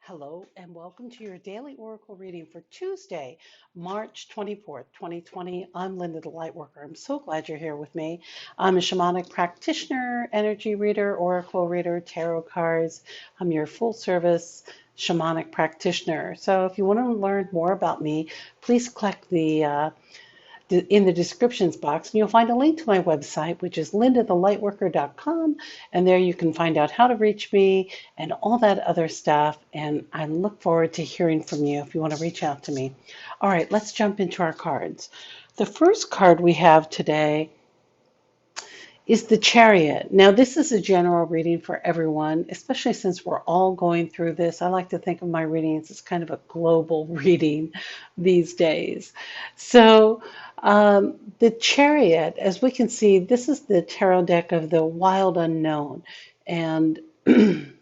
Hello and welcome to your daily oracle reading for Tuesday, March 24th, 2020. I'm Linda the Lightworker. I'm so glad you're here with me. I'm a shamanic practitioner, energy reader, oracle reader, tarot cards. I'm your full service shamanic practitioner. So if you want to learn more about me, please click in the descriptions box, and you'll find a link to my website, which is LindaTheLightWorker.com, and there you can find out how to reach me and all that other stuff. And I look forward to hearing from you if you want to reach out to me. All right, let's jump into our cards. The first card we have today is the Chariot. Now, this is a general reading for everyone, especially since we're all going through this. I like to think of my readings as kind of a global reading these days. So, the Chariot, as we can see, this is the tarot deck of the wild unknown. And I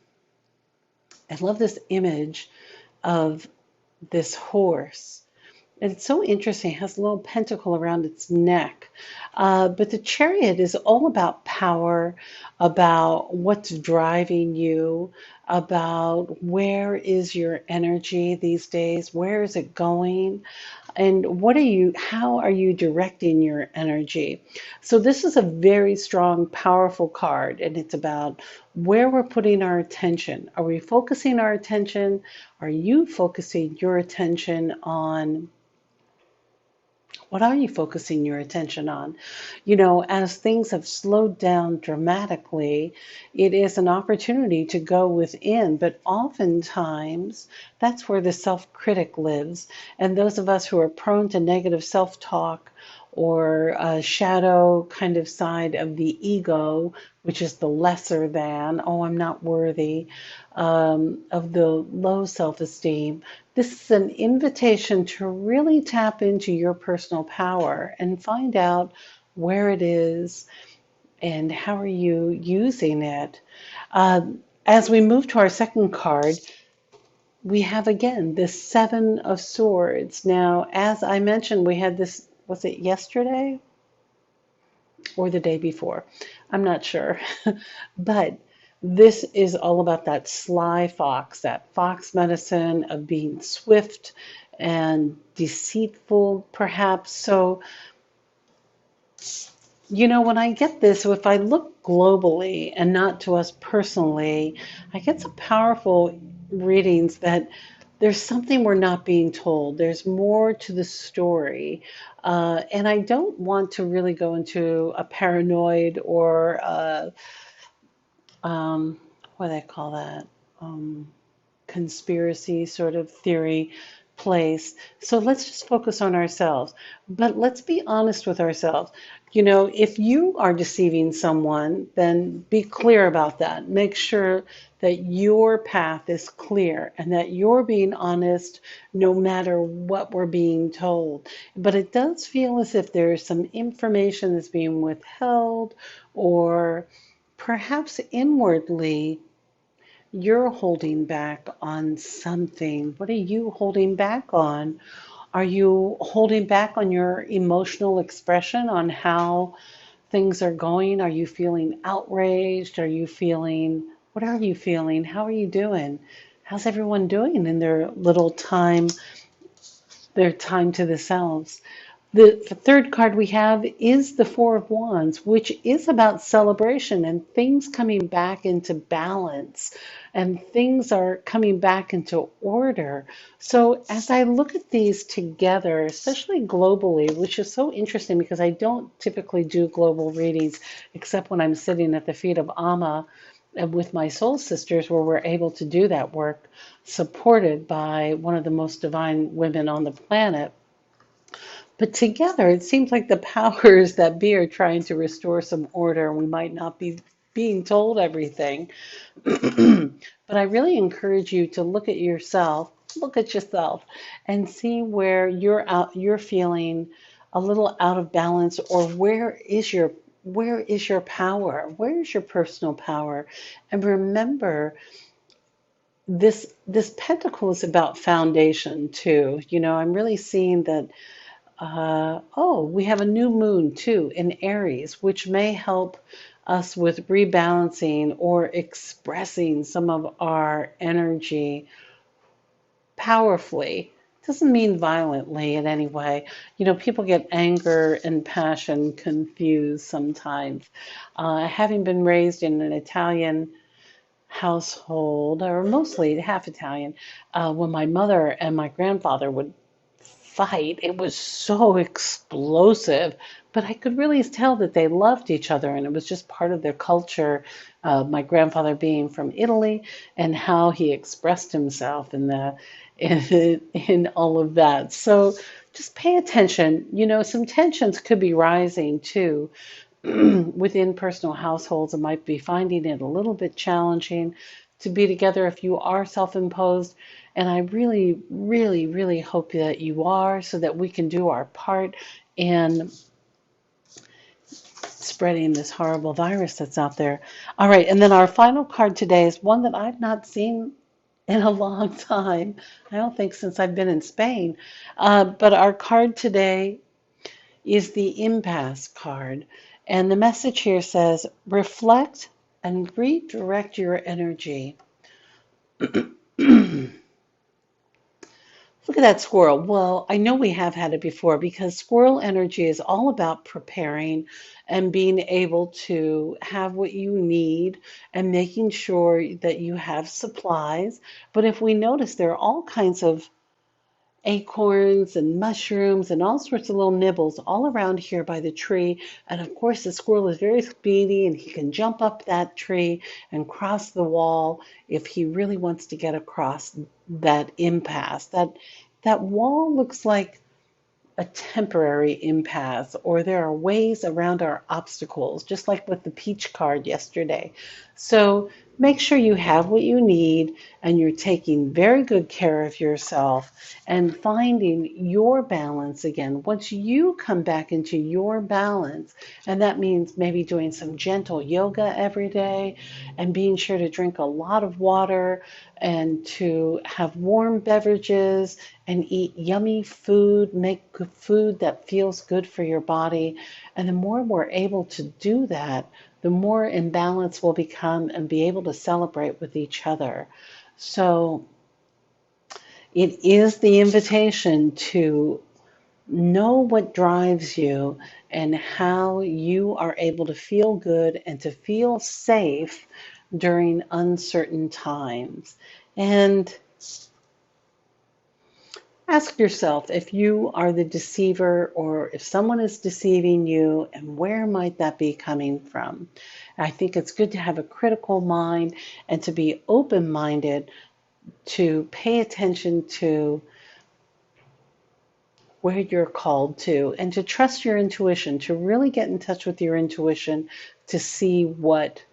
love this image of this horse. And it's so interesting. It has a little pentacle around its neck. But the Chariot is all about power, about what's driving you, about where is your energy these days, where is it going, and how are you directing your energy? So this is a very strong, powerful card, and it's about where we're putting our attention. Are we focusing our attention? Are you focusing your attention on? What are you focusing your attention on? As things have slowed down dramatically, it is an opportunity to go within, but oftentimes that's where the self-critic lives. And those of us who are prone to negative self-talk or a shadow kind of side of the ego, which is the lesser than, oh, I'm not worthy, of the low self-esteem. This is an invitation to really tap into your personal power and find out where it is and how are you using it. As we move to our second card, we have again the Seven of Swords. Now, as I mentioned, we had this, was it yesterday or the day before? I'm not sure. But this is all about that sly fox, that fox medicine of being swift and deceitful, perhaps. So, when I get this, so if I look globally and not to us personally, I get some powerful readings that there's something we're not being told. There's more to the story. And I don't want to really go into a paranoid or what do they call that? Conspiracy sort of theory place. So let's just focus on ourselves. But let's be honest with ourselves. If you are deceiving someone, then be clear about that. Make sure that your path is clear and that you're being honest no matter what we're being told. But it does feel as if there's some information that's being withheld, or perhaps inwardly you're holding back on something. What are you holding back on? Are you holding back on your emotional expression, on how things are going? Are you feeling outraged? What are you feeling? How are you doing? How's everyone doing in their time to themselves? The third card we have is the Four of Wands, which is about celebration and things coming back into balance, and things are coming back into order. So as I look at these together, especially globally, which is so interesting because I don't typically do global readings except when I'm sitting at the feet of Amma and with my soul sisters, where we're able to do that work, supported by one of the most divine women on the planet. But together, it seems like the powers that be are trying to restore some order. We might not be being told everything. But I really encourage you to look at yourself and see where you're feeling a little out of balance, or where is your power? Where is your personal power? And remember, this pentacle is about foundation too. I'm really seeing that we have a new moon too in Aries, which may help us with rebalancing or expressing some of our energy powerfully. Doesn't mean violently in any way. You know, people get anger and passion confused sometimes. Having been raised in an Italian household, or mostly half Italian, when my mother and my grandfather would fight, it was so explosive, but I could really tell that they loved each other, and it was just part of their culture. My grandfather being from Italy, and how he expressed himself in all of that. So just pay attention. You know, some tensions could be rising too within personal households. It might be finding it a little bit challenging to be together if you are self-imposed. And I really, really, really hope that you are, so that we can do our part in spreading this horrible virus that's out there. All right, and then our final card today is one that I've not seen in a long time. I don't think since I've been in Spain. But our card today is the Impasse card. And the message here says, reflect and redirect your energy. Look at that squirrel. Well, I know we have had it before, because squirrel energy is all about preparing and being able to have what you need and making sure that you have supplies. But if we notice, there are all kinds of acorns and mushrooms and all sorts of little nibbles all around here by the tree. And of course, the squirrel is very speedy, and he can jump up that tree and cross the wall if he really wants to get across that impasse. That wall looks like a temporary impasse, or there are ways around our obstacles, just like with the peach card yesterday. So make sure you have what you need, and you're taking very good care of yourself and finding your balance again. Once you come back into your balance, and that means maybe doing some gentle yoga every day, and being sure to drink a lot of water, and to have warm beverages, and eat yummy food, make food that feels good for your body. And the more we're able to do that, the more in balance we'll become and be able to celebrate with each other. So it is the invitation to know what drives you and how you are able to feel good and to feel safe during uncertain times. And ask yourself if you are the deceiver, or if someone is deceiving you, and where might that be coming from? I think it's good to have a critical mind and to be open-minded, to pay attention to where you're called to, and to trust your intuition, to really get in touch with your intuition to see what,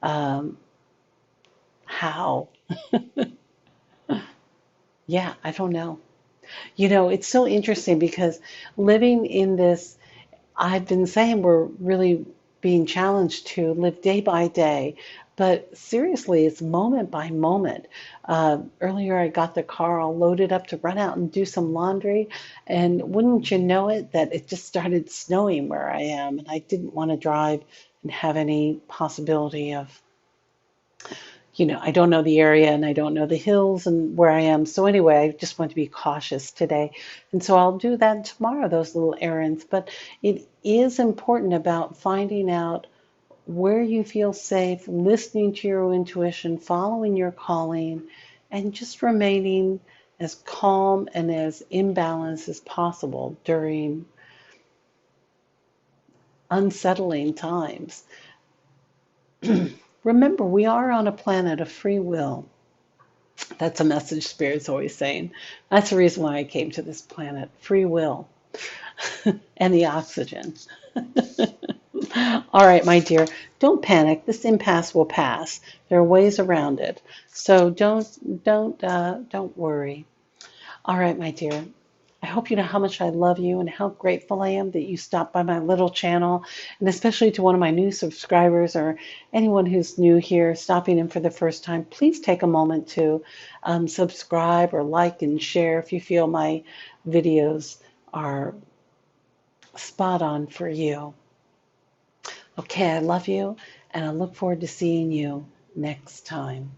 how. Yeah, I don't know. You know, it's so interesting, because living in this, I've been saying we're really being challenged to live day by day, but seriously, it's moment by moment. Earlier, I got the car all loaded up to run out and do some laundry, and wouldn't you know it, that it just started snowing where I am, and I didn't want to drive and have any possibility of, you know, I don't know the area, and I don't know the hills and where I am. So anyway, I just want to be cautious today. And so I'll do that tomorrow, those little errands. But it is important about finding out where you feel safe, listening to your intuition, following your calling, and just remaining as calm and as imbalanced as possible during unsettling times. Remember, we are on a planet of free will. That's a message Spirit's always saying. That's the reason why I came to this planet. Free will and the oxygen. All right, my dear, don't panic. This impasse will pass. There are ways around it. So don't worry. All right, my dear. I hope you know how much I love you and how grateful I am that you stopped by my little channel, and especially to one of my new subscribers, or anyone who's new here, stopping in for the first time. Please take a moment to subscribe or like and share if you feel my videos are spot on for you. Okay, I love you, and I look forward to seeing you next time.